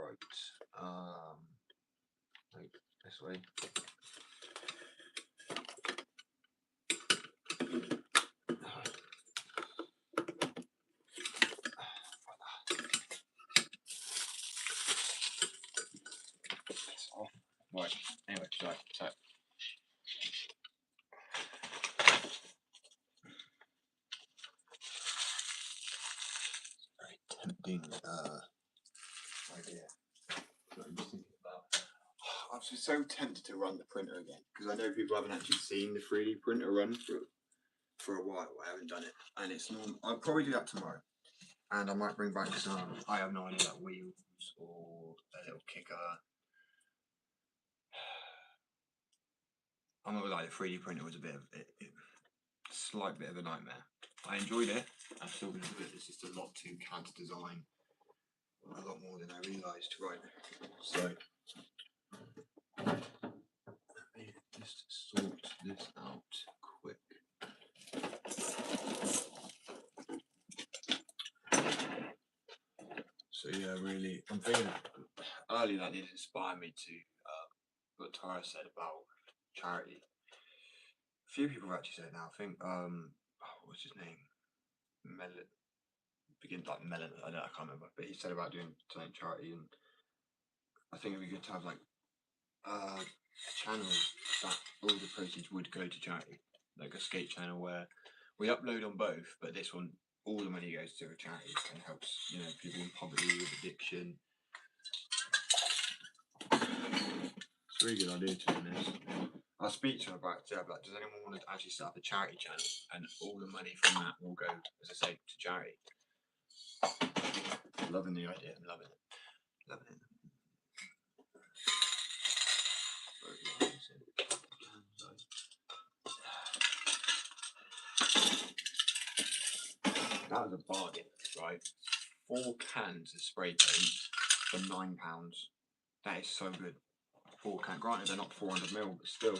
Right. Like this way. Right. Anyway, so very tempting idea. What I'm thinking about. I was so tempted to run the printer again because I know people haven't actually seen the 3D printer run for a while. I haven't done it, and it's normal. I'll probably do that tomorrow, and I might bring back some. I have no idea, like wheels or a little kicker. I'm not gonna lie, the 3D printer was a bit of slight bit of a nightmare. I enjoyed it. I'm still gonna do it. It's just a lot to CAD design. A lot more than I realised. Right. So let me just sort this out quick. So yeah, really, I'm thinking earlier that did inspire me to what Tara said about charity. A few people have actually said it now. I think what's his name? Begins like Melon. I can't remember, but he said about doing something charity, and I think it'd be good to have like a channel that all the proceeds would go to charity, like a skate channel where we upload on both, but this one all the money goes to a charity and helps, you know, people in poverty with addiction. It's a really good idea to be honest. I'll speak to him about it. Like, does anyone want to actually set up a charity channel and all the money from that will go, as I say, to charity? I'm loving the idea. I'm loving it. Loving it. That was a bargain, right? 4 cans of spray paint for £9. That is so good. 4 cans. Granted, they're not 400ml, but still,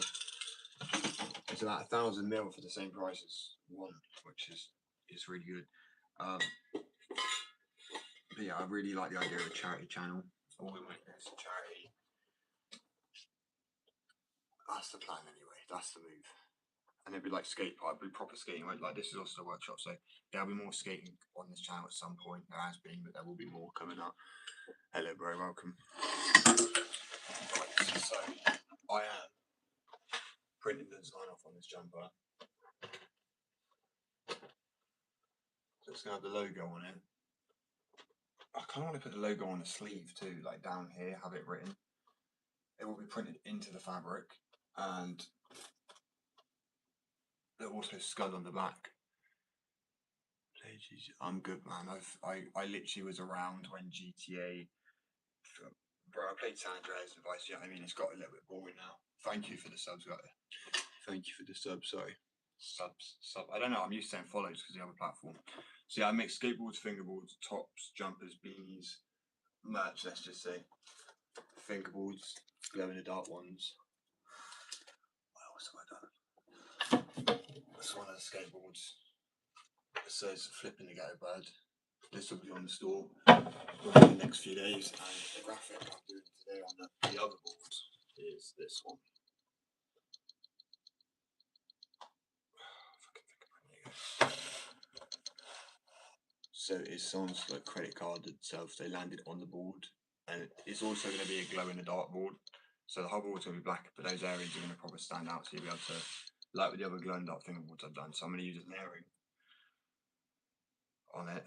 it's about 1,000ml for the same price as one, which is really good. But yeah, I really like the idea of a charity channel. All the money goes to charity. That's the plan anyway. That's the move. And it'd be like skate park, it'd be proper skating. Like this is also a workshop, so there'll be more skating on this channel at some point. There has been, but there will be more coming up. Hello, bro. Welcome. Right, so I am printing the design off on this jumper. So it's gonna have the logo on it. I kind of want to put the logo on the sleeve too, like down here, have it written. It will be printed into the fabric, and it also skull on the back. I'm good, man. I literally was around when GTA. Bro, I played San Andreas and Vice. Yeah, I mean, it's got a little bit boring now. Thank you for the subs, guys. Thank you for the subs. Sorry, subs. I don't know. I'm used to saying follows because the other platform. So yeah, I make skateboards, fingerboards, tops, jumpers, beanies, merch. Let's just say fingerboards, glow in the dark ones. What else have I done? That's one of the skateboards. It says flipping the ghetto bird. This will be on the store within the next few days, and the graphic I'm doing today on the other board is this one. So it's someone's like credit card itself. They landed on the board, and it's also going to be a glow in the dark board. So the whole board's going to be black, but those areas are going to probably stand out, so you'll be able to, like with the other glow in the dark fingerboards I've done. So I'm going to use a layering on it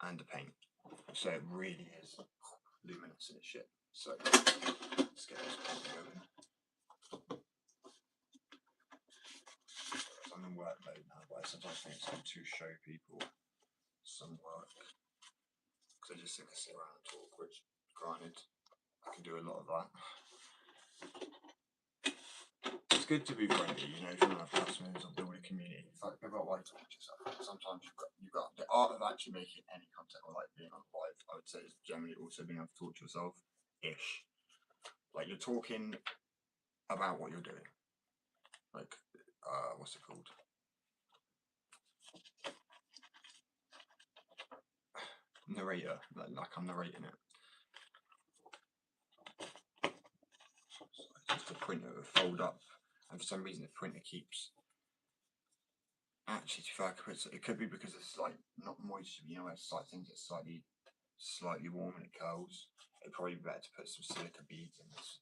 and the paint, so it really is luminous and shit. So let's get this paint going. I'm in work mode now, but I sometimes think it's good to show people some work because I just think I sit around and talk, which granted I can do a lot of that. It's good to be friendly, you know, if you want to have customers or build a community. It's like about life yourself. Sometimes you've got the art of actually making any content or like being on live, I would say is generally also being able to talk to yourself ish. Like you're talking about what you're doing. Like what's it called? narrator, like I'm narrating it. So just the printer will fold up, and for some reason the printer keeps. Actually, it could be because it's like not moisture. You know, it's like things that slightly warm and it curls. It'd probably be better to put some silica beads in this.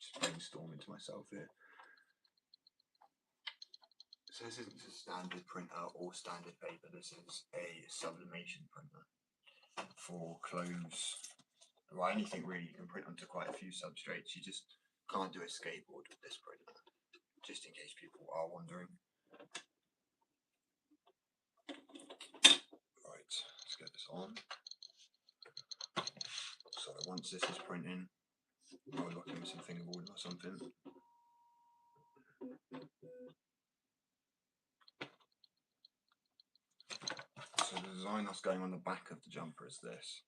Just brainstorming to myself here. So this isn't a standard printer or standard paper. This is a sublimation printer for clothes. Well, anything really. You can print onto quite a few substrates. You just can't do a skateboard with this printer. Just in case people are wondering. Right, let's get this on. So once this is printing, I'll look in some fingerboard or something. So the design that's going on the back of the jumper is this.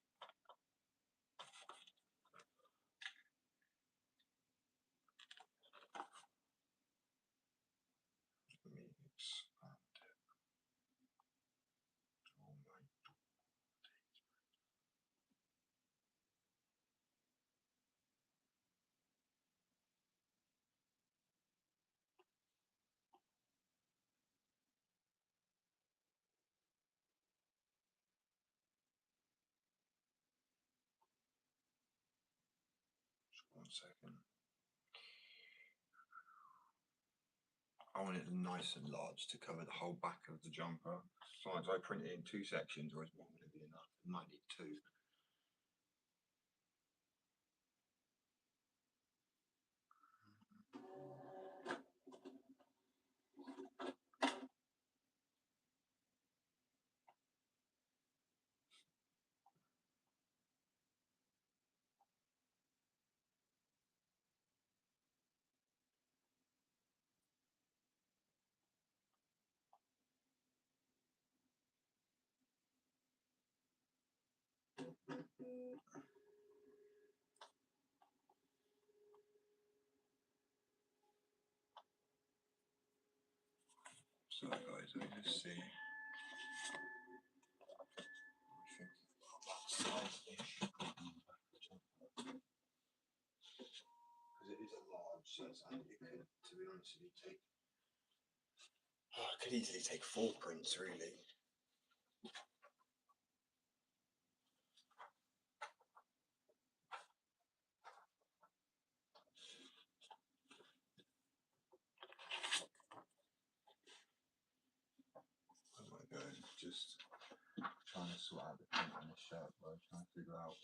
One second. I want it nice and large to cover the whole back of the jumper. So I print it in 2 sections, or is one going to be enough? I might need 2. So guys, let me just see. Because it is a large size, and it could, to be honest with you, take. Oh, I could easily take 4 prints, really. Oh my god, just trying to sort out the print on the shirt, bro. Trying to figure out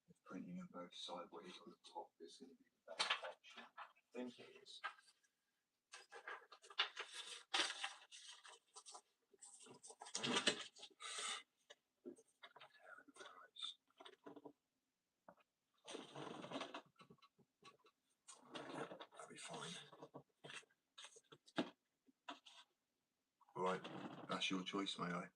if printing them both sideways on the top is going to be the best option. I think it is. That'll be fine. Right, that's your choice, may I?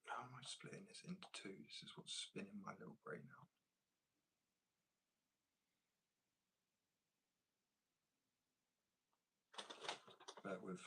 How am I splitting this into 2? This is what's spinning my little brain out. Bear with.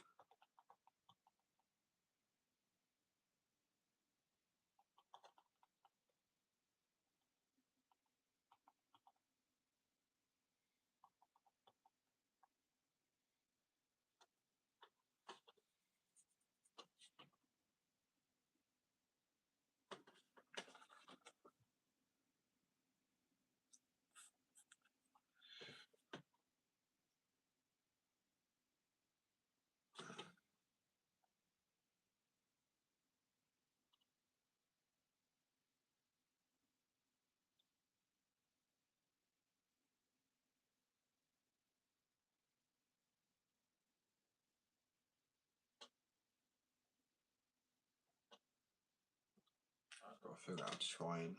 I've got to figure out to try and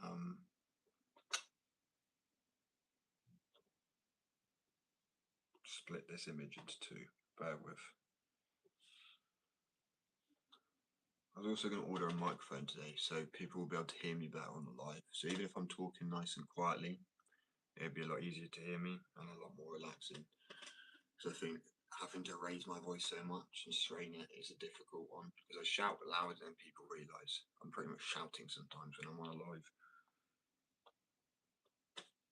split this image into 2. Bear with. I was also going to order a microphone today, so people will be able to hear me better on the live. So even if I'm talking nice and quietly, it'd be a lot easier to hear me and a lot more relaxing. Because I think having to raise my voice so much and strain it is a difficult one. Because I shout louder than people realise. I'm pretty much shouting sometimes when I'm on a live.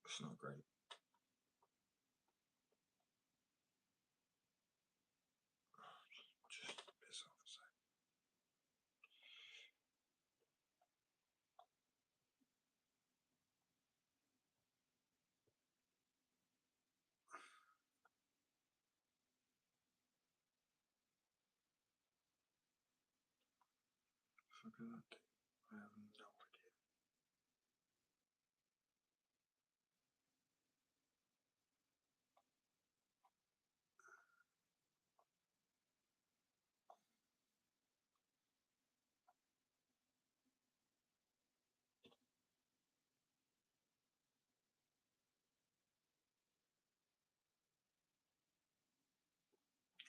It's not great. Just piss off a sec. Fuck that. I have no idea.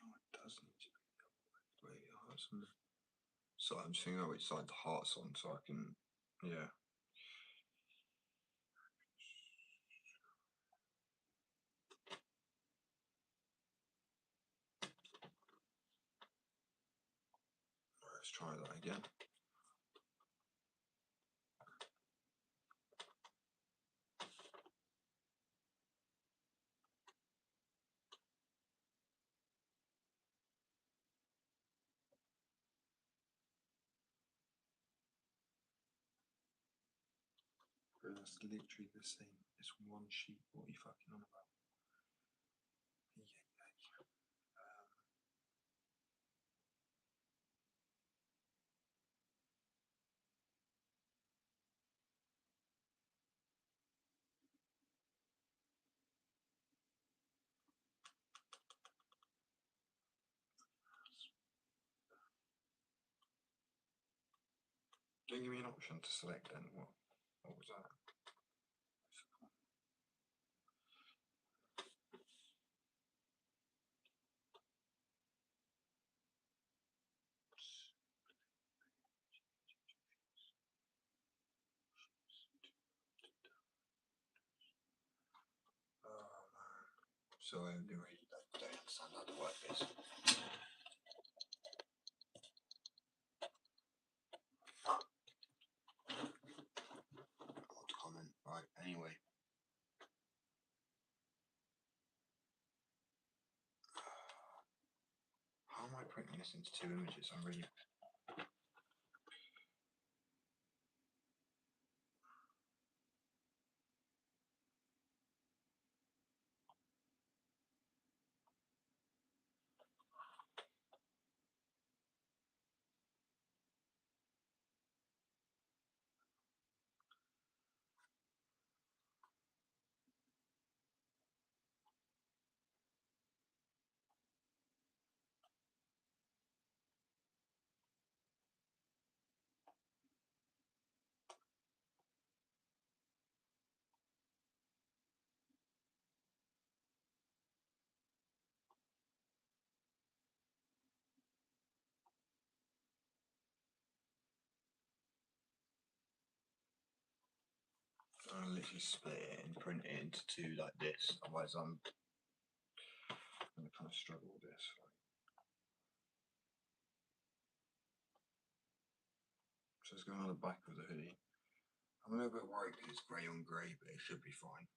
Oh, it does need to be the way it has. So I'm just thinking about which side the heart's on so I can, yeah. Let's try that again. But that's literally the same. It's one sheet. What are you fucking on about? Yeah. Don't give me an option to select then. What was that? Oh man. So I really don't understand how to work this. Odd comment. Right, anyway. How am I printing this into two images? I'm really... I literally split it and print it into two like this. Otherwise I'm gonna kind of struggle with this. So it's going on the back of the hoodie. I'm a little bit worried because it's grey on grey, but it should be fine.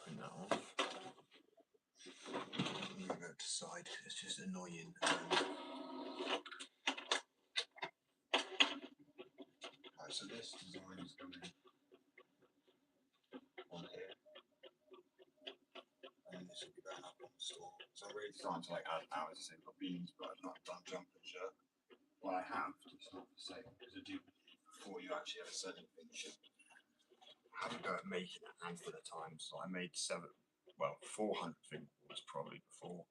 Print that off. Move it to side. It's just annoying. Right, so this design is going on here. store. So I'm really starting to like add hours to say I've got beans, but I've not done jumpers yet. Well, I have, just not for sale, because I do before you actually ever sell anything. You should have a go at making it a handful of times. So I made 400 fingerboards probably before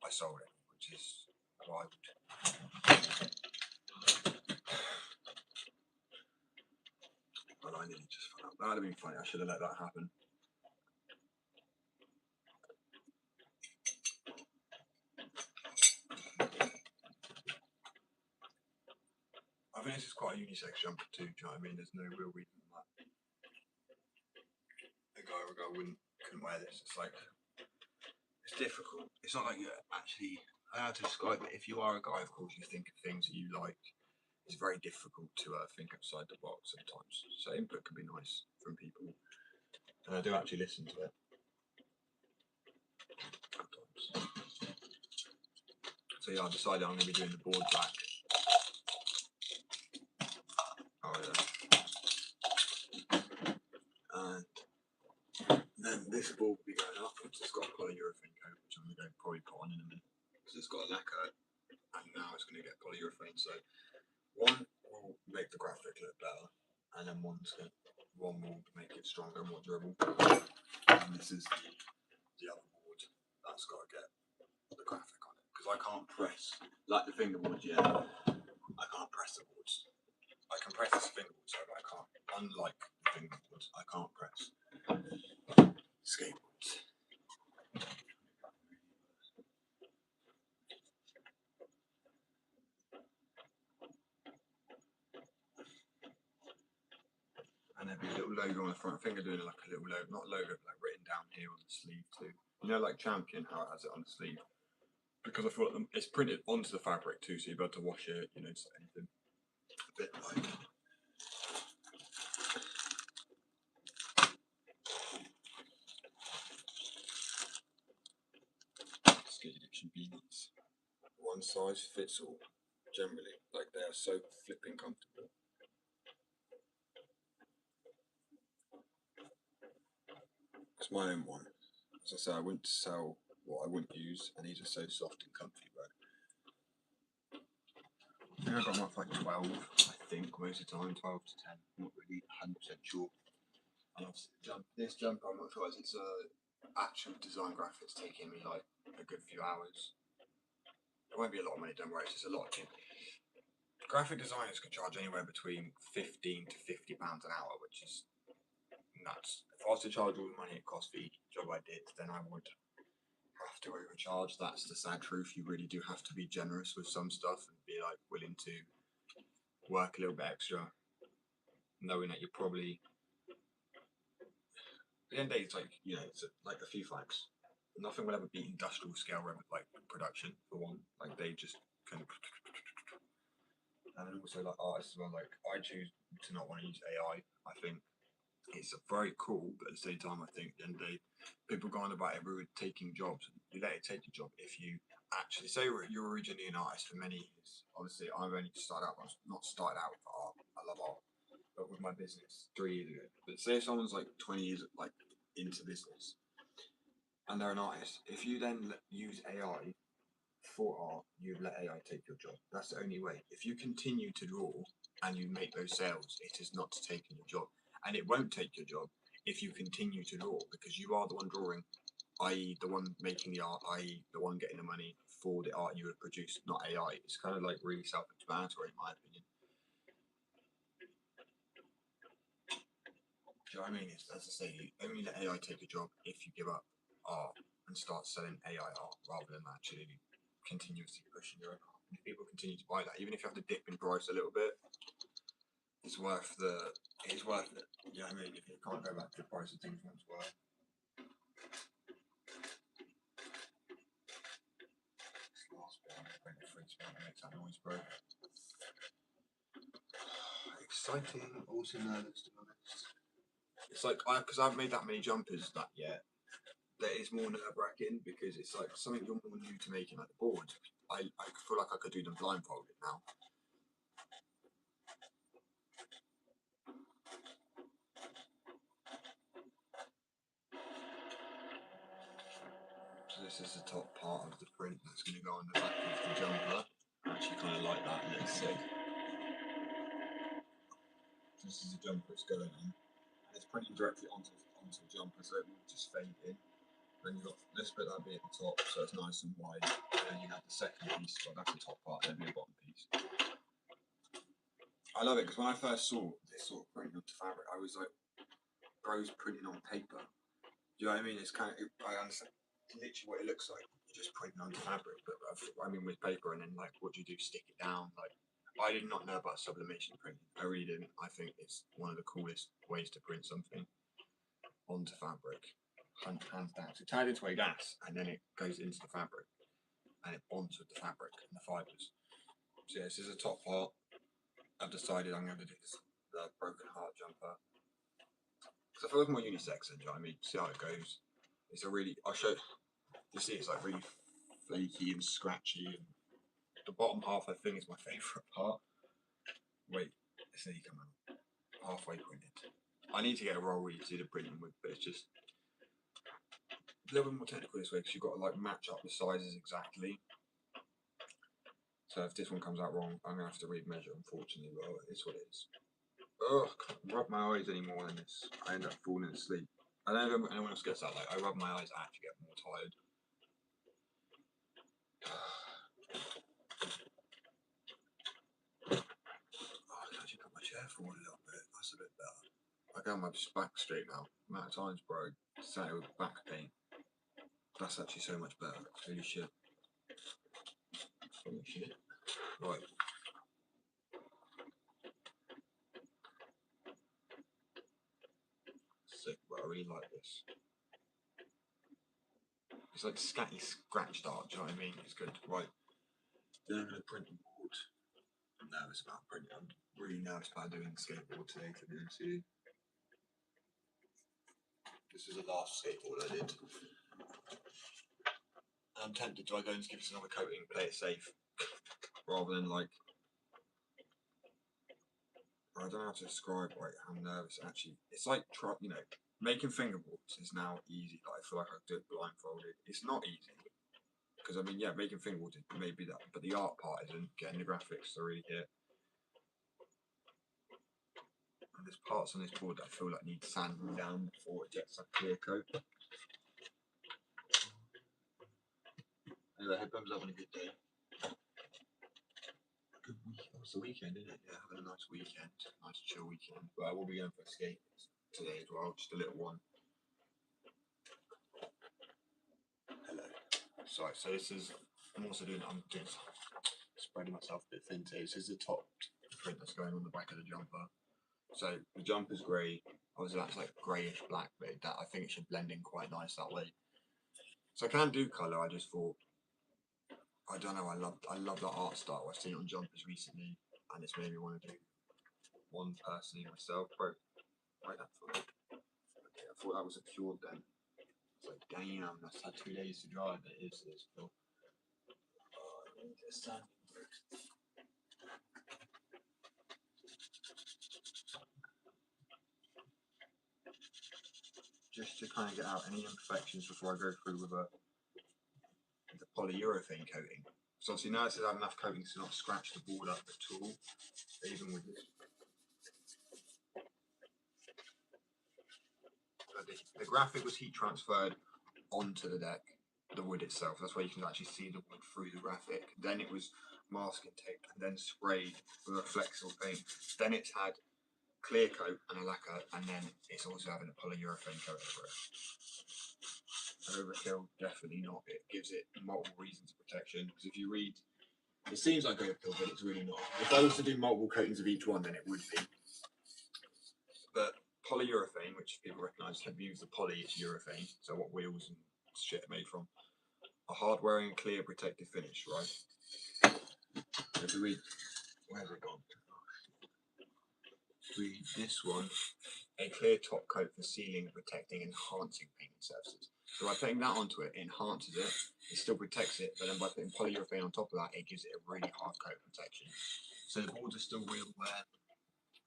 I sold it, which is wild. But I nearly just found out. That would have been funny. I should have let that happen. I think this is quite a unisex jumper too. Do you know what I mean? There's no real reason that a guy or a girl couldn't wear this. It's like, it's difficult. It's not like you actually. I have to describe it. If you are a guy, of course, you think of things that you like. It's very difficult to think outside the box sometimes. So input can be nice from people, and I do actually listen to it sometimes. So yeah, I decided I'm going to be doing the board back. Oh yeah. And then this board will be going up. It's got a polyurethane coat, which I'm going to probably put on in a minute, because it's got a lacquer, and now it's going to get polyurethane. So one will make the graphic look better, and then one will make it stronger and more durable. And this is the other board that's got to get the graphic on it, because I can't press like the fingerboard yet. I can't press the boards. I can press this fingerboard, so but I can't. Unlike the fingerboards, I can't press skateboards. And there'd be a little logo on the front. I think they're doing like a little logo, not logo, but like written down here on the sleeve too. You know, like Champion, how it has it on the sleeve. Because I feel like it's printed onto the fabric too, so you're able to wash it, you know, just anything. A bit like Skate Addiction beanies. One size fits all, generally. Like they are so flipping comfortable. It's my own one. As I say, I wouldn't sell what I wouldn't use, and these are so soft and comfy, right? I think I got them up for like 12, I think, most of the time, 12 to 10. I'm not really 100% sure. And this jumper, I'm not sure as it's actual design graphics taking me like a good few hours. It won't be a lot of money, don't worry, it's just a lot of time. Graphic designers can charge anywhere between £15 to £50 an hour, which is nuts. If I was to charge all the money it cost for each job I did, then I would have to overcharge. That's the sad truth. You really do have to be generous with some stuff and be like willing to work a little bit extra, knowing that you're probably at the end of the day, it's like, you know, it's like a few facts. Nothing will ever beat industrial scale like production for one. Like they just kind of, and then also like artists as well. Like I choose to not want to use AI. I think it's very cool, but at the same time, I think at the end of the day, people go on about everyone taking jobs. You let it take a job if you actually say you're originally an artist for many years. Obviously, I've only started out. I've not started out with art. I love art, but with my business 3 years ago. But say if someone's like 20 years like into business and they're an artist, if you then use AI for art, you let AI take your job. That's the only way. If you continue to draw and you make those sales, it is not taking your job. And it won't take your job if you continue to draw, because you are the one drawing, i.e. the one making the art, i.e. the one getting the money for the art you would produce, not AI. It's kind of like really self-explanatory in my opinion. Do you know what I mean? It's, as I say, you only let AI take a job if you give up art and start selling AI art rather than actually continuously pushing your own art. If people continue to buy that, even if you have to dip in price a little bit, it's worth it. You know what I mean? If you can't go back to the price of things once were. This last bit, I'm going to freeze me out and make that noise, bro. Exciting, also nervous to be honest. It's like, because I haven't made that many jumpers that yet, that is more nerve-wracking because it's like something you're more new to making, like the board. I feel like I could do them blindfolded now. So this is the top part of the print that's going to go on the back of the jumper. I actually kind of like that, it looks sick. This is the jumper it's going on, and it's printing directly onto the jumper, so it will just fade in. Then you've got this bit that'll be at the top, so it's nice and wide. And then you have the second piece, well, that's the top part, there'll be a bottom piece. I love it because when I first saw this sort of printing onto fabric, I was like, bro's printing on paper. Do you know what I mean? It's kind of, I understand literally what it looks like. You're just printing onto fabric, but I mean with paper, and then like, what do you do? Stick it down? Like, I did not know about sublimation printing. I really didn't. I think it's one of the coolest ways to print something onto fabric, hands down. So it turns into a gas, and then it goes into the fabric, and it bonds with the fabric and the fibres. So yeah, this is the top part. I've decided I'm going to do the broken heart jumper. So I feel like more unisex, and you know what I mean? See how it goes. It's a really, I'll show you see it's like really flaky and scratchy, and the bottom half I think is my favourite part. Wait, let's see, come on. Halfway printed. I need to get a roll where you see the printing with, but it's just a little bit more technical this way because you've got to like match up the sizes exactly. So if this one comes out wrong, I'm gonna have to re-measure, unfortunately, but it's what it is. Ugh, I can't rub my eyes anymore than this. I end up falling asleep. I don't know if anyone else gets that, like I rub my eyes, I actually get more tired. Oh, I can actually put my chair forward a little bit, that's a bit better. I got my back straight now. Amount of times, bro, sat with back pain. That's actually so much better. Holy shit. Holy shit. Right. Sick, bro, I really like this. It's like scatty scratched art, do you know what I mean? It's good. Right. Then I'm going to print the board. I'm nervous about printing. I'm really nervous about doing skateboard today, to be honest with you. This is the last skateboard I did. I'm tempted, do I go and give this another coating, play it safe, rather than like, I don't know how to describe like how nervous actually. It's like, you know, making fingerboards is now easy. Like I feel like I do it blindfolded. It's not easy because I mean, yeah, making fingerboards may be that, but the art part isn't. Getting the graphics to really hit. And there's parts on this board that I feel like need sanding down before it gets a clear coat. Anyway, I hope everyone's having a good day. Good week. Oh, it's the weekend, isn't it? Yeah, having a nice weekend, nice chill weekend. But I will be going for a skate today as well, just a little one. Hello. Sorry, so this is, I'm just spreading myself a bit thin today. This is the top print that's going on the back of the jumper. So the jumper's grey, obviously that's like greyish black, but that I think it should blend in quite nice that way. So I can do colour, I just thought, I don't know, I love that art style. I've seen it on jumpers recently, and it's made me want to do one personally myself. Right, that foot. Okay, I thought that was a cured then. It's like, damn, that's had 2 days to dry, but it is this still. Oh, I need a sanding brick. Just to kind of get out any imperfections before I go through with the polyurethane coating. So obviously now it says I have enough coating to not scratch the board up at all, even with this. The graphic was heat transferred onto the deck, the wood itself. That's where you can actually see the wood through the graphic. Then it was masking tape and then sprayed with a flexible paint. Then it's had clear coat and a lacquer, and then it's also having a polyurethane coat over it. Overkill, definitely not. It gives it multiple reasons of protection, because if you read, it seems like overkill, but it's really not. If I was to do multiple coatings of each one, then it would be. But polyurethane, which people recognise, have used the poly, it's urethane, so what wheels and shit are made from, a hard-wearing, clear, protective finish, right? If we read, where's it gone? Read this one, a clear top coat for sealing, protecting, enhancing painting surfaces. So by putting that onto it, it enhances it, it still protects it, but then by putting polyurethane on top of that, it gives it a really hard coat of protection. So the boards are still wheel wear,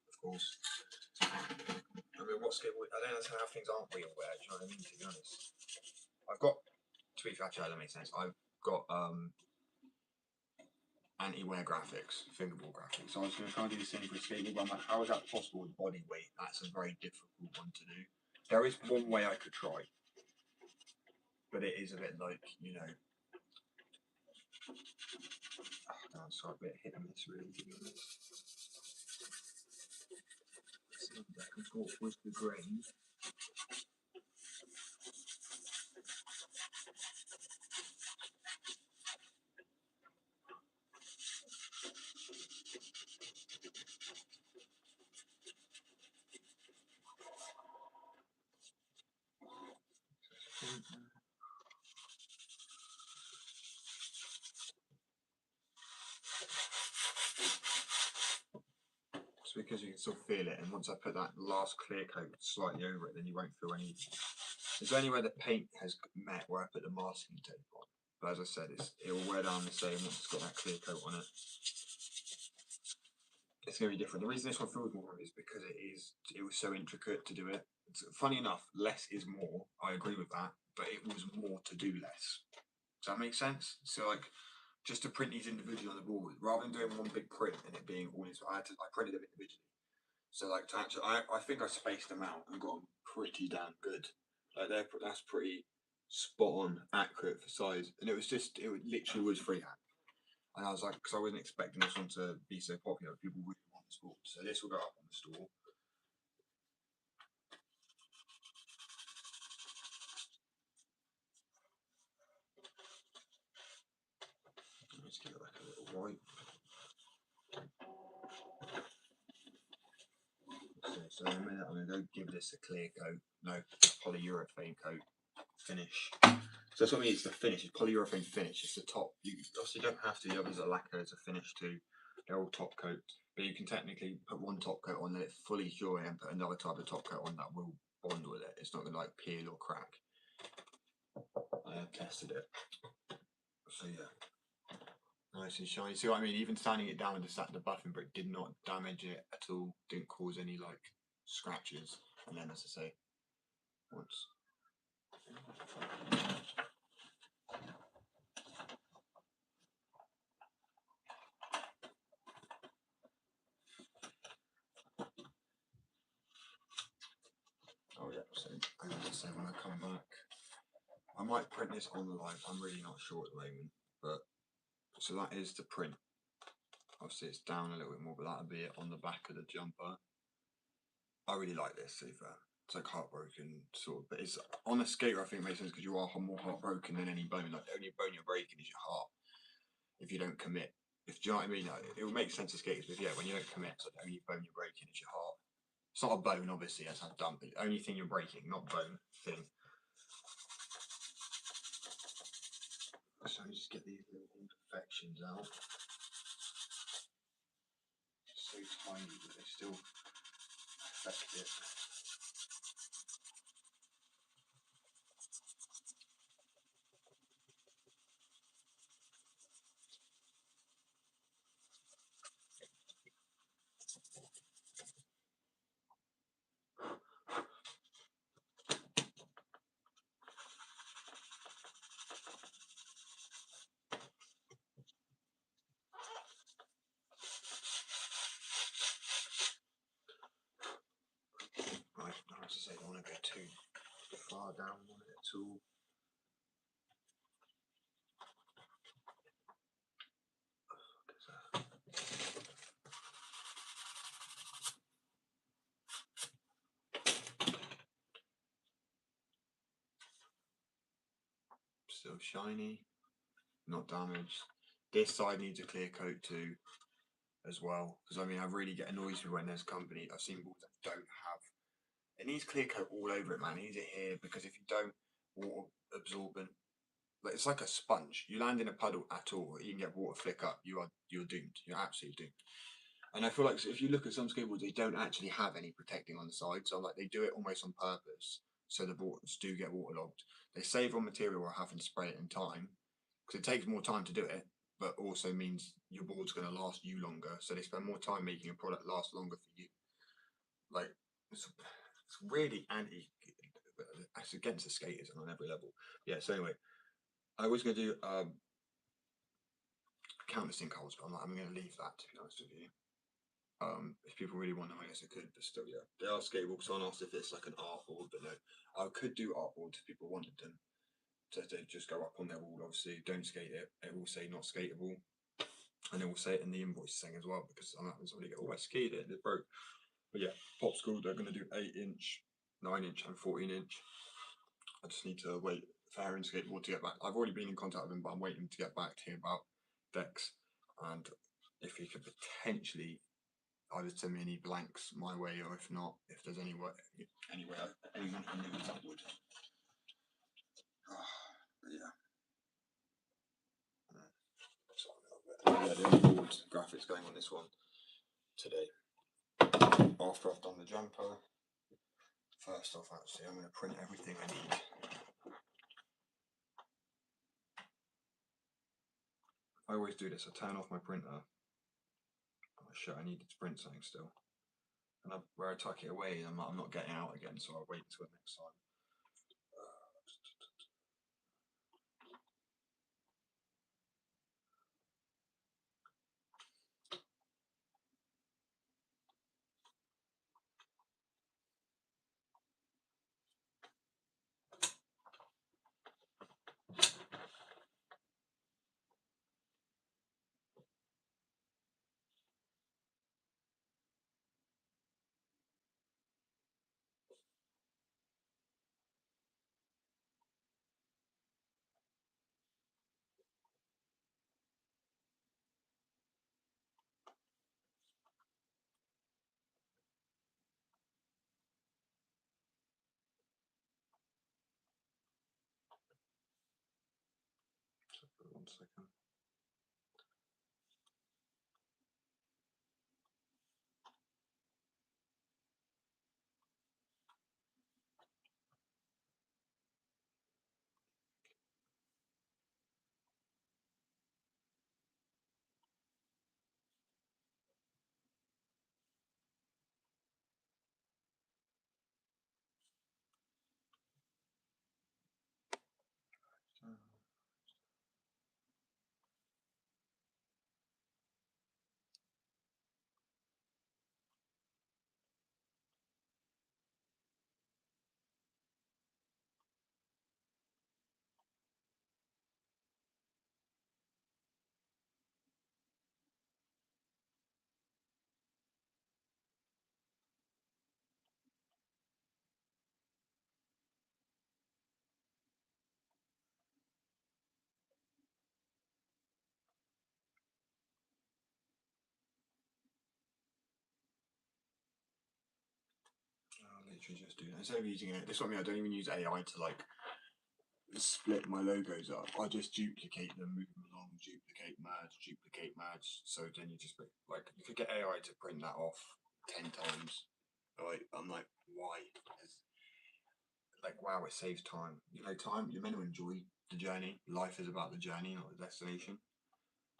of course. I mean, I don't know how things aren't wheel wear, do you know what I mean, to be honest. I've got to be fair, actually, that makes sense. I've got anti-wear graphics, fingerboard graphics. So I was going to try and do the same for a skateboard, but I'm like, how is that possible with body weight? That's a very difficult one to do. There is one way I could try, but it is a bit like, you know, so a bit hit and miss really, to be honest. Back and forth with the grain. It's because you can still feel it, and once I put that last clear coat slightly over it, then you won't feel any. There's only where the paint has met where I put the masking tape on. But as I said, it will wear down the same once it's got that clear coat on it. It's going to be different. The reason this one feels more is because it was so intricate to do it. It's, funny enough, less is more. I agree with that, but it was more to do less. Does that make sense? So like, just to print these individually on the board, rather than doing one big print and it being all I printed them individually. So like, to actually, I think I spaced them out and got them pretty damn good. Like that's pretty spot on, accurate for size, and it literally was freehand. And I was like, because I wasn't expecting this one to be so popular, people really want the sport. So this will go up on the store. Let's give it like a little wipe. Okay, so in a minute I'm going to go give this a clear coat. No, polyurethane coat finish. So that's what I mean, it's the finish, it's polyurethane finish. It's the top. You obviously don't have to, the others are lacquer as a finish too. They're all top coat. But you can technically put one top coat on, let it fully cure and put another type of top coat on that will bond with it. It's not going to like peel or crack. I have tested it. So yeah, nice and shiny. See what I mean? Even sanding it down with the buffing brick did not damage it at all. Didn't cause any like scratches. And then, as I say, once. Oh yeah. So as I say, when I come back, I might print this on the live. I'm really not sure at the moment, but so that is the print. Obviously, it's down a little bit more, but that'll be it on the back of the jumper. I really like this. It's like heartbroken sort of, but it's on a skater. I think it makes sense because you are more heartbroken than any bone. Like the only bone you're breaking is your heart if you don't commit. If do you know what I mean? Like, it will make sense to skaters, but yeah, when you don't commit, so the only bone you're breaking is your heart. It's not a bone, obviously. That's how dumb. But the only thing you're breaking, not bone thing. So just get these little imperfections out. So tiny, but they still affect it. Right, I was to say, I don't want to go too far down on it at all. Still shiny, not damaged. This side needs a clear coat too, as well. Because I mean, I really get annoyed with when there's company. I've seen balls that don't have. It needs clear coat all over it, man. It needs it here because if you don't, water absorbent. Like it's like a sponge. You land in a puddle at all, you can get water flick up. You're doomed. You're absolutely doomed. And I feel like if you look at some skateboards, they don't actually have any protecting on the side. So like they do it almost on purpose, so the boards do get waterlogged. They save on material or having to spray it in time because it takes more time to do it, but also means your board's going to last you longer. So they spend more time making a product last longer for you. Like it's really anti. It's against the skaters on every level. Yeah. So anyway, I was going to do countless in cards, but I'm going to leave that, to be honest with you. If people really want them, I guess I could, but still, yeah. They are skatable, because someone asked if it's like an art board, but no. I could do art boards if people wanted them. So they just go up on their wall, obviously, don't skate it. It will say not skateable. And it will say it in the invoice thing as well, because I'm not somebody go, oh, I skied it and it broke. But yeah, Popsicle, they're going to do 8-inch, 9-inch, and 14-inch. I just need to wait for Heron Skateboard to get back. I've already been in contact with him, but I'm waiting to get back to him about decks, and if he could potentially either send me any blanks my way, or if not, if there's anywhere anyone who knows that would. Yeah. Yeah, the only board graphics going on this one today. After I've done the jumper, first off, actually, I'm going to print everything I need. I always do this. I turn off my printer. Oh shit, I needed to print something still. And where I tuck it away, I'm not getting out again, so I'll wait until next time. So 1 second. I'll literally just do that. Instead of using it, this is what I mean, I don't even use AI to like split my logos up. I just duplicate them, move them along, duplicate, merge. So then you just like, you could get AI to print that off 10 times. Like, I'm like, why? Like, wow, it saves time. You know, time, you're meant to enjoy the journey. Life is about the journey, not the destination.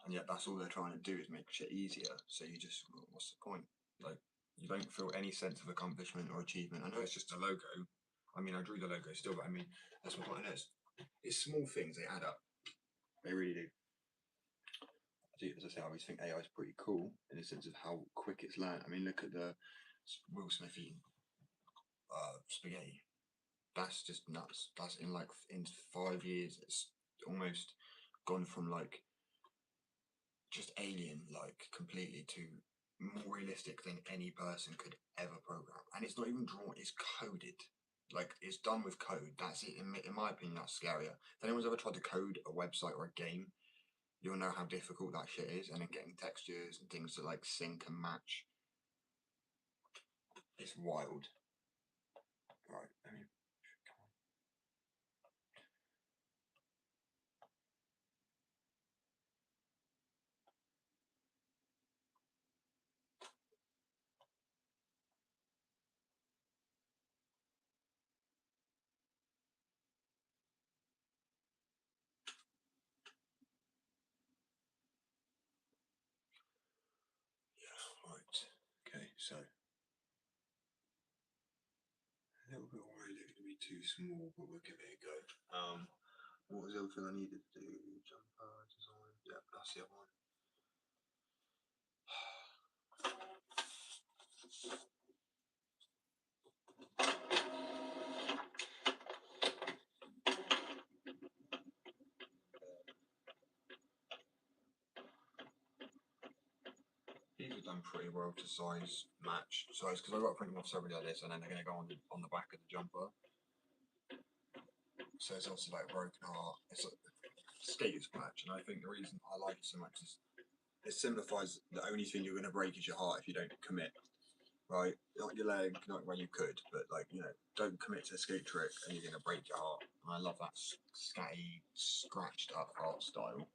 And yet that's all they're trying to do, is make shit easier. So you just, well, what's the point? Like, you don't feel any sense of accomplishment or achievement. I know it's just a logo. I mean, I drew the logo still, but I mean, that's what it is. It's small things, they add up. They really do. As I say, I always think AI is pretty cool in the sense of how quick it's learned. I mean, look at the Will Smith eating spaghetti. That's just nuts. That's in 5 years, it's almost gone from like just alien, like completely, to more realistic than any person could ever program. And it's not even drawn; it's coded. Like, it's done with code. That's it. In my opinion, that's scarier. If anyone's ever tried to code a website or a game, you'll know how difficult that shit is. And then getting textures and things to like sync and match, it's wild. Right. Let me. Right. Okay. So a little bit worried they're going to be too small, but we'll give it a go. What was the other thing I needed to do? Jumper design. Yeah, that's the other one. These have done pretty well to size match size because I've got to print them off several like this, and then they're going to go on the back of the jumper. So it's also like broken heart. It's a skaters match, and I think the reason I like it so much is it simplifies the only thing you're going to break is your heart if you don't commit. Right, not your leg, not when you could, but like, you know, don't commit to a skate trick and you're gonna break your heart. And I love that scatty, scratched up art style.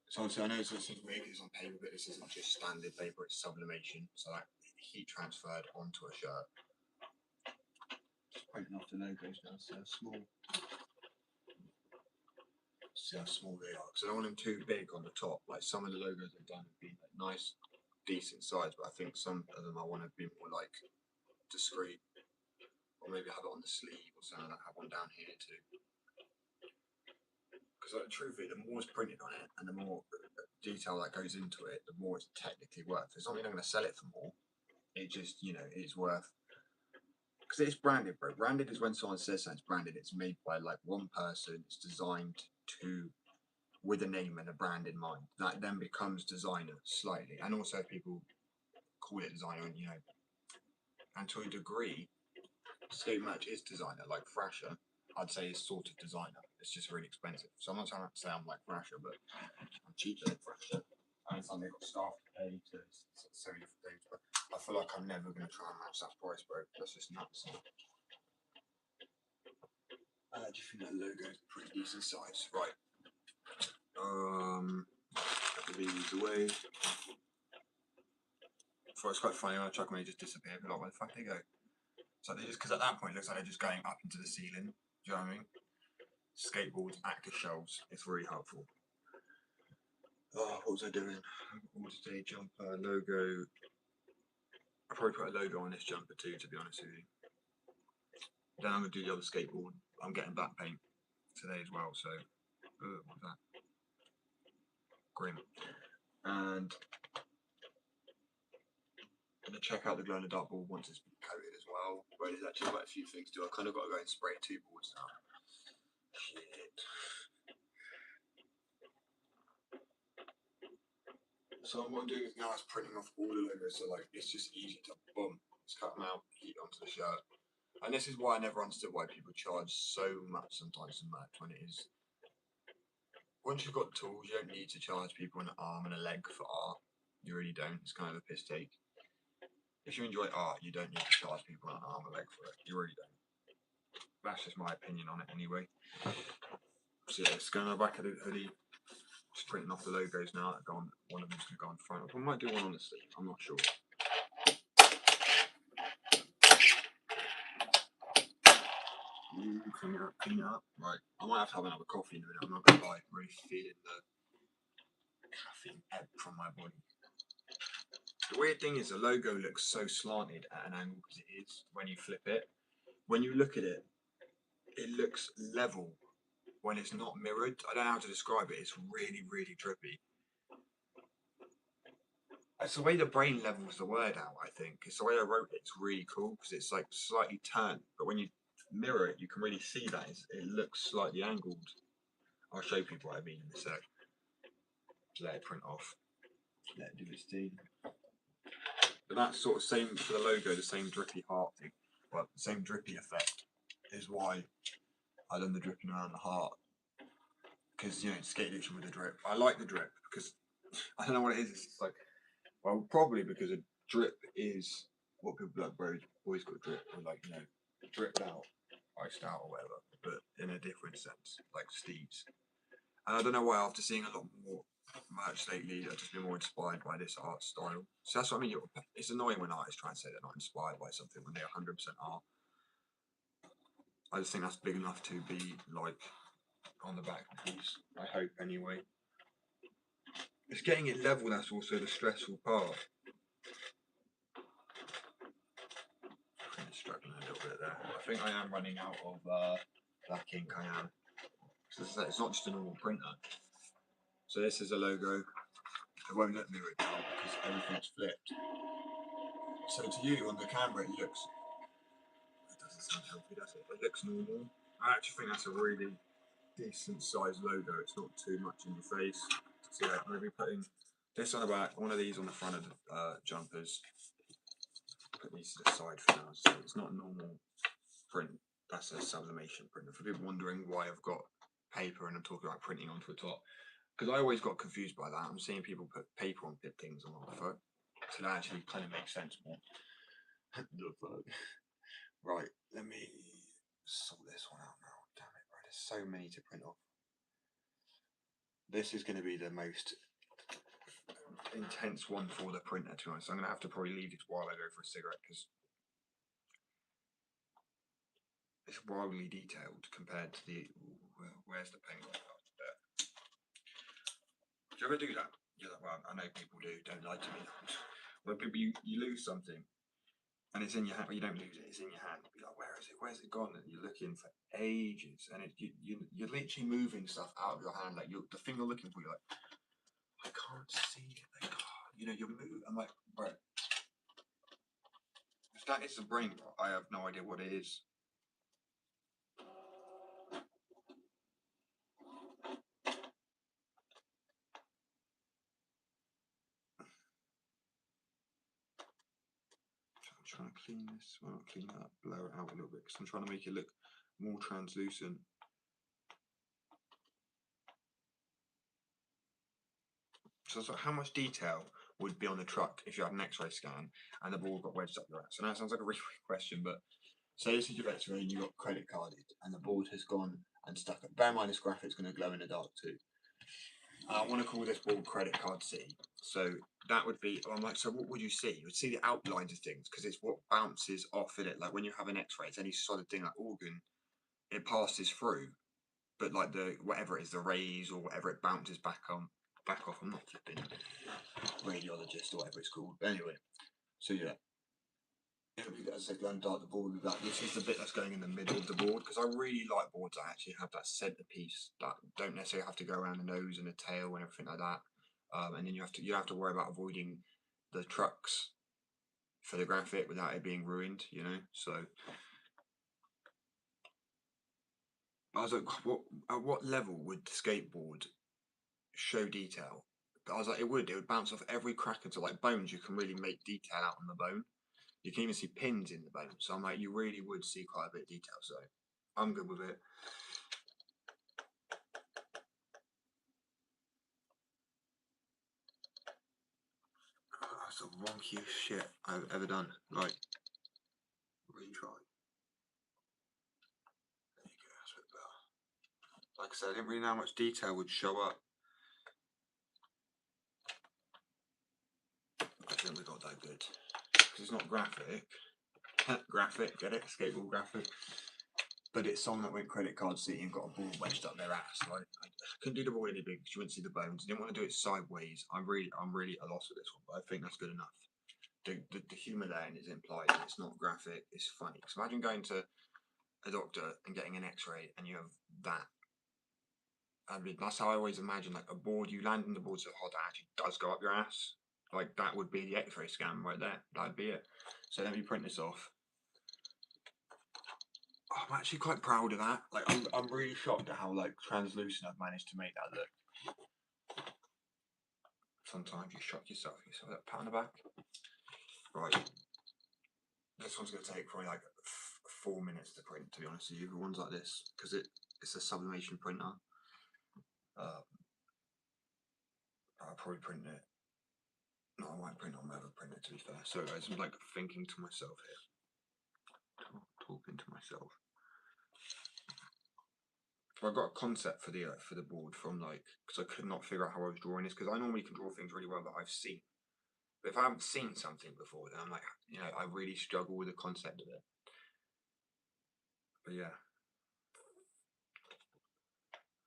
So obviously I know this is weird because it's on paper, but this isn't just standard paper, it's sublimation. So that heat transferred onto a shirt. Just printing off the logos now, so small. See how small they are. Because I don't want them too big on the top. Like some of the logos I've done have been like nice, decent size, but I think some of them I want to be more like discreet, or maybe have it on the sleeve or something like that. Have one down here too. Because like, truthfully, the more it's printed on it and the more detail that goes into it, the more it's technically worth. It's not mean I'm going to sell it for more. It just, you know, it's worth. Because it's branded, bro. Branded is when someone says something's branded. It's made by like one person. It's designed to with a name and a brand in mind. That then becomes designer slightly, and also people call it designer, and you know, and to a degree, skate match is designer. Like Thrasher, I'd say is sort of designer. It's just really expensive. So I'm not trying to say I'm like Thrasher, but I'm cheaper than Thrasher. And it's something they've got staff to pay to so many different things. But I feel like I'm never going to try and match that price, bro. That's just nuts. Do you think that logo is pretty decent size? Right. Put these away. So it's quite funny when I chuck them, they just disappear. But like, where the fuck they go? So they just, because at that point it looks like they're just going up into the ceiling. Do you know what I mean? Skateboards act as shelves. It's really helpful. Oh, what was I doing? All today jumper logo. I probably put a logo on this jumper too, to be honest with you. Then I'm gonna do the other skateboard. I'm getting back paint today as well. So, what's that? Grim. And I'm gonna check out the glow in the dark board once it's been coated as well. But there's actually quite a few things to do. I kind of got to go and spray 2 boards now. Shit. So what I'm doing now is printing off all the logos, so like it's just easy to boom, just cut them out, heat onto the shirt. And this is why I never understood why people charge so much sometimes to merch when it is. Once you've got tools, you don't need to charge people an arm and a leg for art. You really don't. It's kind of a piss take. If you enjoy art, you don't need to charge people an arm and a leg for it. You really don't. That's just my opinion on it anyway. So yeah, it's going on the back of the hoodie. Just printing off the logos now. One of them's going to go on front. I might do one on the sleeve. I'm not sure. Clean it up. Right. I might have to have another coffee in a minute. I'm not going to lie. I'm really feeling the caffeine ebb from my body. The weird thing is the logo looks so slanted at an angle because it is when you flip it. When you look at it, it looks level when it's not mirrored. I don't know how to describe it. It's really, really drippy. It's the way the brain levels the word out, I think. It's the way I wrote it. It's really cool because it's like slightly turned. But when you mirror it, you can really see that it looks slightly angled. I'll show people what I mean in a sec. Let it print off. Let it do its thing. But that's sort of same for the logo, the same drippy heart thing. But the same drippy effect is why I done the dripping around the heart. Because, you know, skate addiction with the drip. I like the drip because I don't know what it is. It's like, well, probably because a drip is what people like, bro, boys got drip, or like, you know, dripped out, iced out, or whatever, but in a different sense, like Steve's. And I don't know why, after seeing a lot more merch lately, I've just been more inspired by this art style. So that's what I mean. It's annoying when artists try and say they're not inspired by something when they're 100% art. I just think that's big enough to be like on the back piece. I hope anyway. It's getting it level that's also the stressful part. I'm struggling a little bit there. I think I am running out of black ink. I am. So it's not just a normal printer. So this is a logo. It won't let me read it now because everything's flipped. So to you on the camera, it doesn't sound healthy, does it? It looks normal. I actually think that's a really decent sized logo. It's not too much in your face. So yeah, I'm going to be putting this on the back, one of these on the front of the jumpers. Put these to the side for now. So it's not normal print. That's a sublimation printer. For people wondering why I've got paper and I'm talking about printing onto a top, because I always got confused by that. I'm seeing people put paper on things on the phone, so that actually kind of makes sense more. The fuck. Right, let me sort this one out now. Damn it, bro. There's so many to print off. This is going to be the most intense one for the printer, to be honest. I'm going to have to probably leave this while I go for a cigarette because it's wildly detailed compared to the. Where's the penguin? Do you ever do that? Yeah, well, I know people do. Don't lie to me. When people you lose something and it's in your hand, well, you don't lose it. It's in your hand. You'll be like, where is it? Where's it gone? And you're looking for ages, and you're literally moving stuff out of your hand. Like the thing you're looking for, you're like, I can't see it. Like, oh, you know, you're moving. I'm like, bro, if that is the brain rot, I have no idea what it is. I'm trying to clean this. Well, not clean it up, blow it out a little bit because I'm trying to make it look more translucent. So how much detail would be on the truck if you had an X-ray scan and the ball got wedged up your ass? So now it sounds like a really weird question, but say this is your X-ray and you got credit carded and the board has gone and stuck it. Bear in mind this graphic's going to glow in the dark too. I want to call this board Credit Card C. So that would be, I'm like, so what would you see? You would see the outlines of things because it's what bounces off in it. Like when you have an X-ray, it's any solid thing like organ, it passes through. But like the whatever it is, the rays or whatever, it bounces back off. I'm not flipping radiologist or whatever it's called. But anyway, so yeah. As I said, going dark the board with that. This is the bit that's going in the middle of the board because I really like boards that actually have that centerpiece that don't necessarily have to go around the nose and the tail and everything like that. And then you have to worry about avoiding the trucks for the graphic without it being ruined. You know, so I was like, at what level would the skateboard show detail? I was like, it would bounce off every crack into like bones. You can really make detail out on the bone. You can even see pins in the bone. So I'm like, you really would see quite a bit of detail. So I'm good with it. That's the wonkiest shit I've ever done. Like, retry. There you go, that's a bit better. Like I said, I didn't really know how much detail would show up. I think we got that good. Because it's not graphic. Graphic, get it? Skateboard graphic. But it's someone that went credit card city and got a ball wedged up their ass. Like, I couldn't do the ball any big because you wouldn't see the bones. I didn't want to do it sideways. I'm really at a loss with this one, but I think that's good enough. The humour there is implied. It's not graphic. It's funny. Because imagine going to a doctor and getting an X-ray and you have that. I mean, that's how I always imagine like a board. You land in the board so hard that actually does go up your ass. Like that would be the X-ray scan right there. That'd be it. So let me print this off. I'm actually quite proud of that. Like I'm really shocked at how like translucent I've managed to make that look. Sometimes you shock yourself. You saw that pat on the back. Right. This one's gonna take probably like 4 minutes to print. To be honest with you, the ones like this because it's a sublimation printer. I'll probably print it. No, I won't print on my other printer to be fair. So guys, I'm like thinking to myself here. Talking to myself. So I got a concept for the board from like because I could not figure out how I was drawing this because I normally can draw things really well that I've seen. But if I haven't seen something before, then I'm like, you know, I really struggle with the concept of it. But yeah.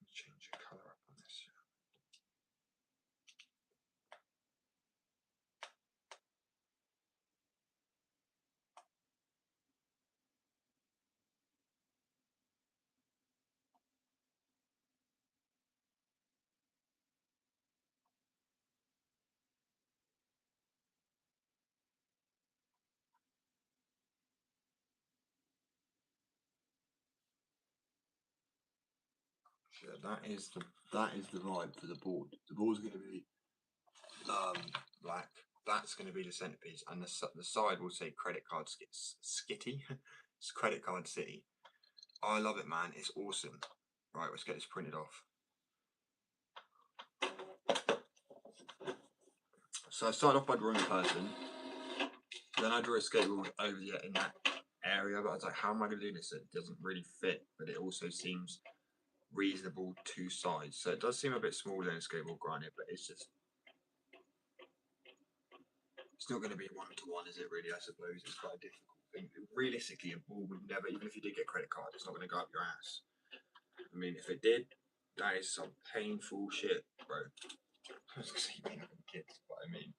Let's change the colour up on this. Yeah, that is the vibe for the board. The board's going to be black. That's going to be the centerpiece, and the side will say credit card skitty. It's credit card city. I love it, man. It's awesome. Right, let's get this printed off. So I started off by drawing a person. Then I drew a skateboard over there in that area, but I was like, how am I going to do this? It doesn't really fit, but it also seems reasonable two sides. So it does seem a bit smaller than a skateboard, granted, but it's not going to be one-to-one, is it really? I suppose it's quite a difficult thing. Realistically, a ball would never, even if you did get a credit card, it's not going to go up your ass. I mean, if it did, that is some painful shit, bro. I was going to say, you mean having kids, but I mean,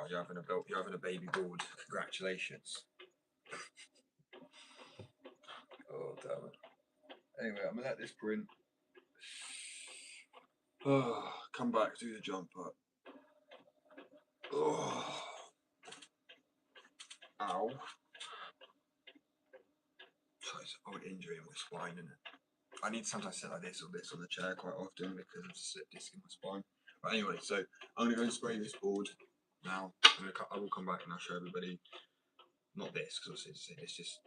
you're having a baby board. Congratulations. Oh, damn it. Anyway, I'm going to let this print. Oh, come back, do the jump up. Oh. Ow. So it's an old injury in my spine, isn't it? I need to sometimes sit like this or this on the chair quite often because of a slip disc in my spine. But anyway, so I'm going to go and spray this board now. I will come back and I'll show everybody. Not this, because it's just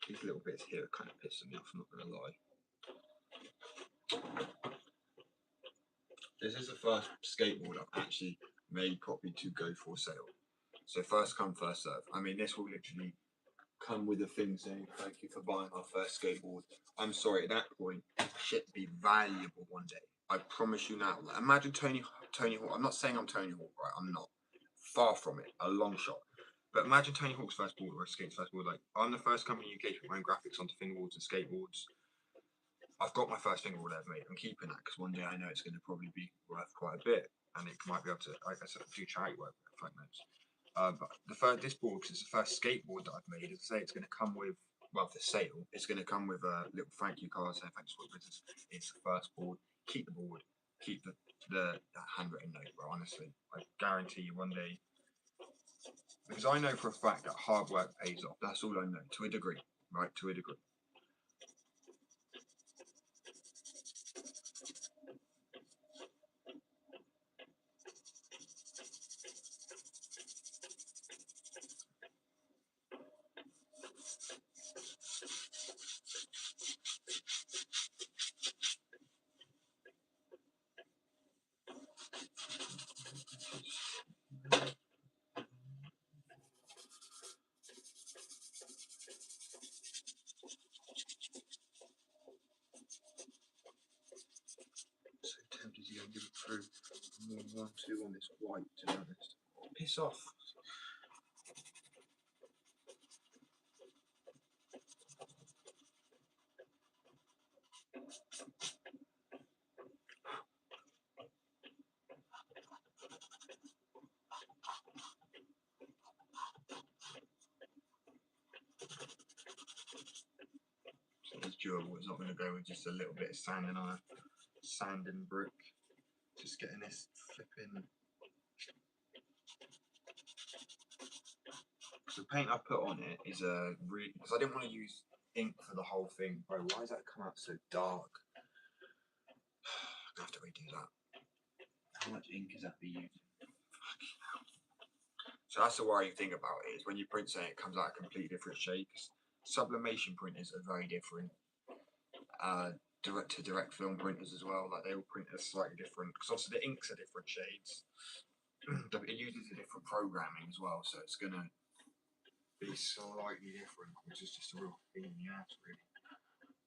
these little bits here are kind of pissing me off, I'm not going to lie. This is the first skateboard I've actually made properly to go for sale. So first come, first serve. I mean, this will literally come with a thing saying thank you for buying our first skateboard. I'm sorry, at that point, shit be valuable one day. I promise you now. Like, imagine Tony Hawk. I'm not saying I'm Tony Hawk, right? I'm not. Far from it. A long shot. But imagine Tony Hawk's first board or Skate's first board. Like, I'm the first company in the UK to put my own graphics onto fingerboards and skateboards. I've got my first fingerboard I've made. I'm keeping that because one day I know it's going to probably be worth quite a bit, and it might be able to, like I said, do charity work with it, notes. But this board, because it's the first skateboard that I've made, as I say, it's going to come with, well, for sale, it's going to come with a little thank you card saying thanks for the business. It's the first board. Keep the board. Keep the handwritten note, bro. Honestly, I guarantee you one day, because I know for a fact that hard work pays off. That's all I know, to a degree, right? To a degree. So tempted to go and give it through. I'm 1-2 on this white, to be honest. Piss off. So it's durable. It's not going to go with just a little bit of sand and brick. Just getting this flipping. So the paint I put on it is because I didn't want to use ink for the whole thing. Bro, why does that come out so dark? I'm gonna have to redo that. How much ink is that be using? So that's the worrying thing about it, is when you print something, it comes out a completely different shade. Sublimation printers are very different. Direct film printers as well, like they all print as slightly different, because obviously the inks are different shades. It uses a different programming as well, so it's gonna be slightly different, which is just a real thing in the ass, really.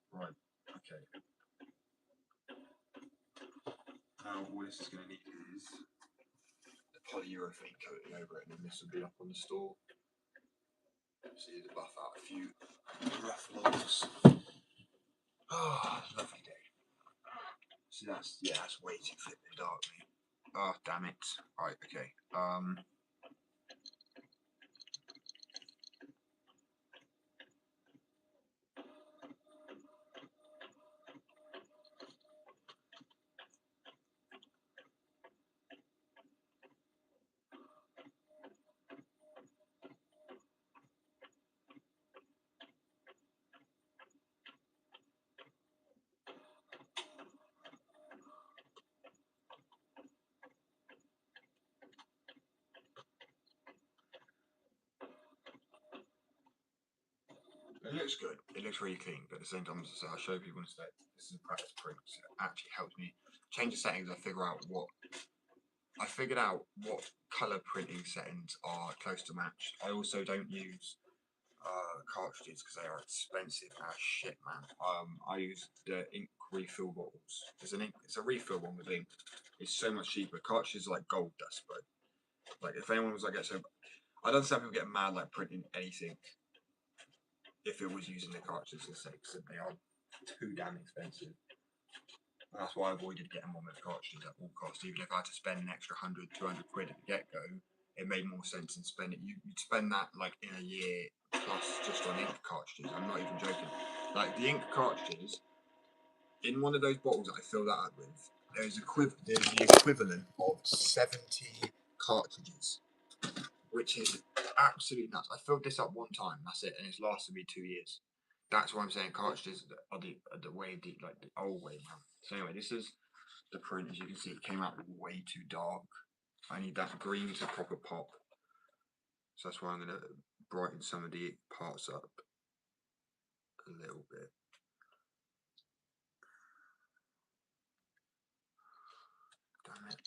Right, okay. Now all this is going to need is the polyurethane coating over it, and then this will be up on the store. So you buff out a few rough lines. Oh, lovely day. So that's way too flipping dark, mate. Oh, damn it. Right, okay. It looks good. It looks really clean, but at the same time, as I say, I'll show people instead. This is a practice print. So it actually helps me change the settings. I figured out what color printing settings are close to match. I also don't use cartridges because they are expensive as shit, man. I use the ink refill bottles. It's a refill one with ink. It's so much cheaper. Cartridges are like gold dust, but like if anyone was like, I don't understand people get mad like printing anything if it was using the cartridges for sake, because they are too damn expensive. And that's why I avoided getting one with cartridges at all costs. Even if I had to spend an extra 100, 200 quid at the get go, it made more sense than spending. You'd spend that like in a year plus just on ink cartridges. I'm not even joking. Like the ink cartridges in one of those bottles that I fill that up with, there's the equivalent of 70 cartridges, which is absolutely nuts. I filled this up one time, that's it, and it's lasted me 2 years. That's why I'm saying cartridges are the way like the old way now. So anyway, this is the print. As you can see, it came out way too dark. I need that green to proper pop. So that's why I'm gonna brighten some of the parts up a little bit. Damn it.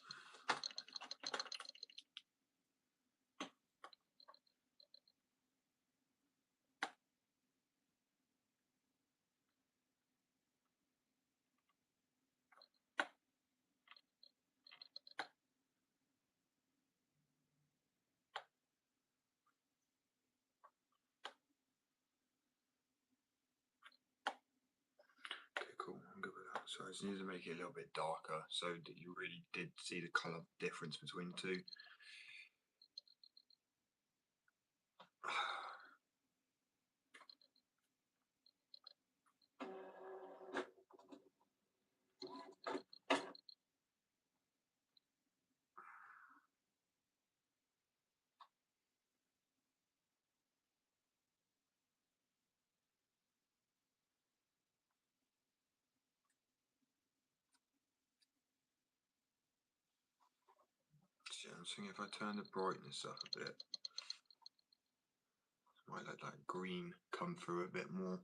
Okay, cool. I'm good with that. So I just need to make it a little bit darker so that you really did see the colour difference between the two. So I'm thinking if I turn the brightness up a bit, might let that green come through a bit more.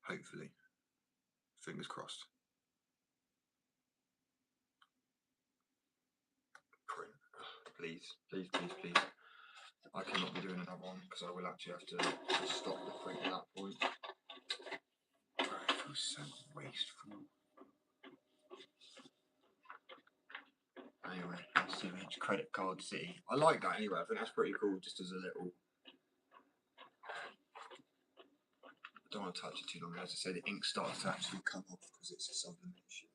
Hopefully. Fingers crossed. Print. Please, please, please, please. I cannot be doing another one because I will actually have to stop the print at that point. It feels so wasteful. Anyway, CMH Credit Card City. I like that anyway. I think that's pretty cool just as a little. I don't want to touch it too long. As I say, the ink starts to actually come off because it's a sublimation.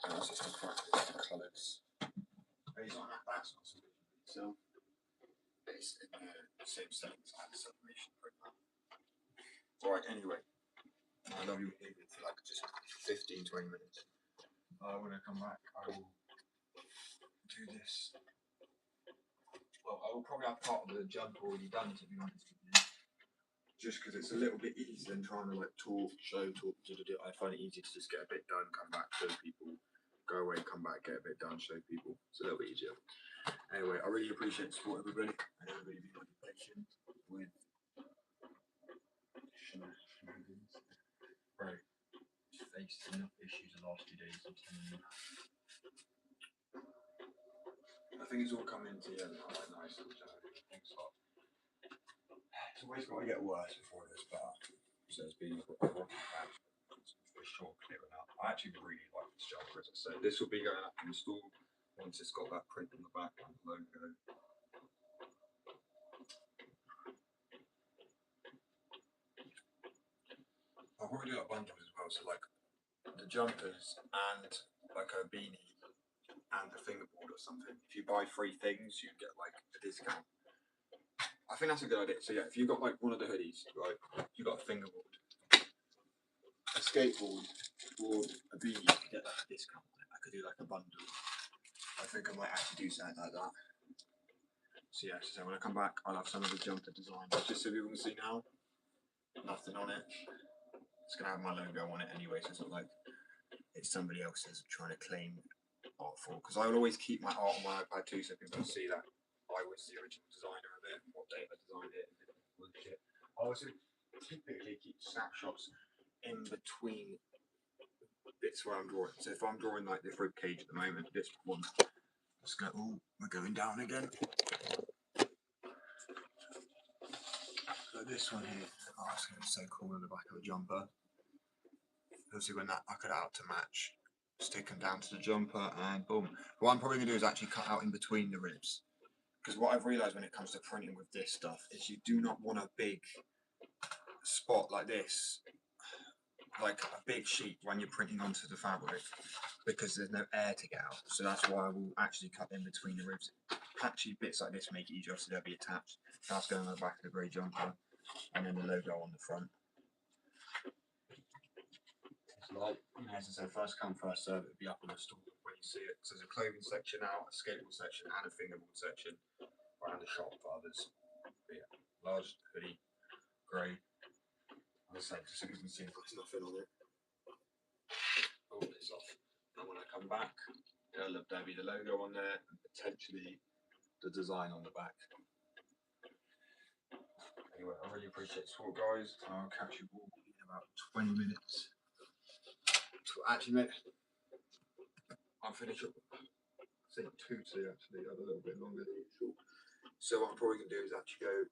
That's just a practice the colours. That's not sublimation. So it's in the same settings as the sublimation program. Alright, anyway. I love you here for like just 15-20 minutes. When I come back, I will do this. Well, I will probably have part of the jump already done, to be honest with you. Just because it's a little bit easier than trying to like talk. I find it easier to just get a bit done, come back, show people, go away, come back, get a bit done, show people. It's a little bit easier. Anyway, I really appreciate the support, everybody, and everybody be really patient with shenanigans. Right, faced enough issues the last 2 days. I'm telling you. I think it's all coming together quite nicely. It's always got to get worse before it gets better. So it's been a rocky patch. For sure, clearing up. I actually really like this jumper, as I said. This will be going up in the store once it's got that print on the back and the logo. I'll probably do like bundles as well. So like the jumpers and like a beanie and a fingerboard or something. If you buy 3 things, you get like a discount. I think that's a good idea. So yeah, if you got like one of the hoodies, right, you got a fingerboard, a skateboard, or a beanie, you could get like a discount on it. I could do like a bundle. I think I might actually do something like that. So yeah, so when I come back, I'll have some of the jumper design. Just so people can see now, nothing on it. It's gonna have my logo on it anyway, so it's not like it's somebody else's trying to claim art for. Because I will always keep my art on my iPad too, so people can see that I was the original designer of it, and what date I designed it, and shit. I also typically keep snapshots in between bits where I'm drawing. So if I'm drawing like this rib cage at the moment, this one, let's go. Oh, we're going down again. So this one here, oh, it's going to be so cool on the back of a jumper. Obviously, when that I cut it out to match, stick them down to the jumper, and boom. What I'm probably going to do is actually cut out in between the ribs. Because what I've realised when it comes to printing with this stuff is you do not want a big spot like this, like a big sheet when you're printing onto the fabric, because there's no air to get out. So that's why I will actually cut in between the ribs. Patchy bits like this make it easier, so they'll be attached. That's going on the back of the grey jumper, and then the logo on the front. Like, as I said, first come, first serve, it'll be up on the store when you see it. So there's a clothing section now, a skateboard section, and a fingerboard section around the shop for others. But yeah, large hoodie, grey. As I said, just so you can see, there's nothing on it. Pull this off. And when I come back, there'll be the logo on there and potentially the design on the back. Anyway, I really appreciate the support, guys. I'll catch you all in about 20 minutes. Actually, mate, I'll finish up. I think 2 today, actually. I have a little bit longer than usual. So what I'm probably going to do is actually go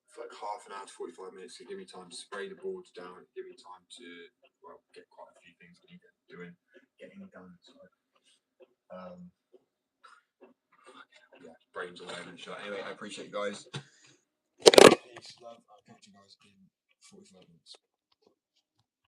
for like half an hour to 45 minutes to give me time to spray the boards down, give me time to, well, get quite a few things I need getting done. So, yeah, brains all over the shot. Anyway, I appreciate you guys. Peace, love. I'll catch you guys in 45 minutes.